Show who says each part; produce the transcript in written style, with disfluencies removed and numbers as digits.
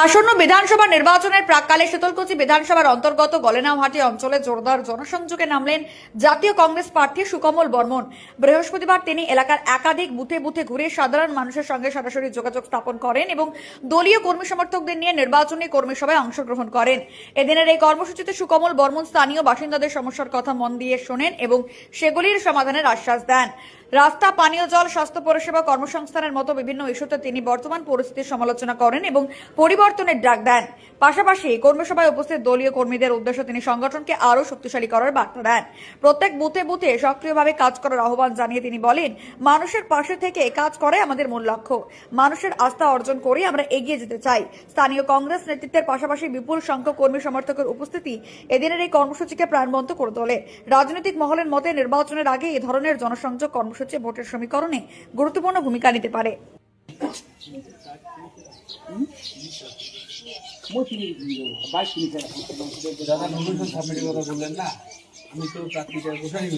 Speaker 1: আসন্ন বিধানসভা নির্বাচনের প্রাক্কালে শীতলকুচি বিধানসভার অন্তর্গত গলেনাওহাটি অঞ্চলে জোরদার জনসংযোগে নামলেন জাতীয় কংগ্রেস প্রার্থী সুকমল বর্মন। বৃহস্পতিবার তিনি এলাকার একাধিক বুথে বুথে ঘুরে সাধারণ মানুষের সঙ্গে সরাসরি যোগাযোগ স্থাপন করেন এবং দলীয় কর্মী সমর্থকদের নিয়ে নির্বাচনী কর্মী সভায় অংশগ্রহণ করেন। এদিনের এই কর্মসূচিতে সুকমল বর্মন স্থানীয় বাসিন্দাদের সমস্যার কথা মন দিয়ে শোনেন এবং সেগুলির সমাধানের আশ্বাস দেন। রাস্তা, পানীয় জল, স্বাস্থ্য পরিষেবা, কর্মসংস্থানের মতো বিভিন্ন ইস্যুতে তিনি বর্তমান পরিস্থিতির সমালোচনা করেন এবং পরিবর্তনের ডাক দেন। পাশাপাশি কর্মী সভায় উপস্থিত দলীয় কর্মীদের উদ্দেশ্যে তিনি সংগঠনকে আরও শক্তিশালী করার বার্তা দেন। প্রত্যেক বুথে বুথে সক্রিয়ভাবে কাজ করার আহ্বান জানিয়ে তিনি বলেন, মানুষের পাশে থেকে কাজ করাই আমাদের মূল লক্ষ্য। মানুষের আস্থা অর্জন করে আমরা এগিয়ে যেতে চাই। স্থানীয় কংগ্রেস নেতৃত্বের পাশাপাশি বিপুল সংখ্যক কর্মী সমর্থকের উপস্থিতি এদিনের এই কর্মসূচিকে প্রাণবন্ত করে তোলে। রাজনৈতিক মহলের মতে নির্বাচনের আগে এই ধরনের জনসংযোগ কর্মসূচি ভোটের সমীকরণে গুরুত্বপূর্ণ ভূমিকা নিতে পারে।
Speaker 2: দাদা নতুন সাবমিটের কথা বললেন না, আমি তো চাকরিটা কোথায়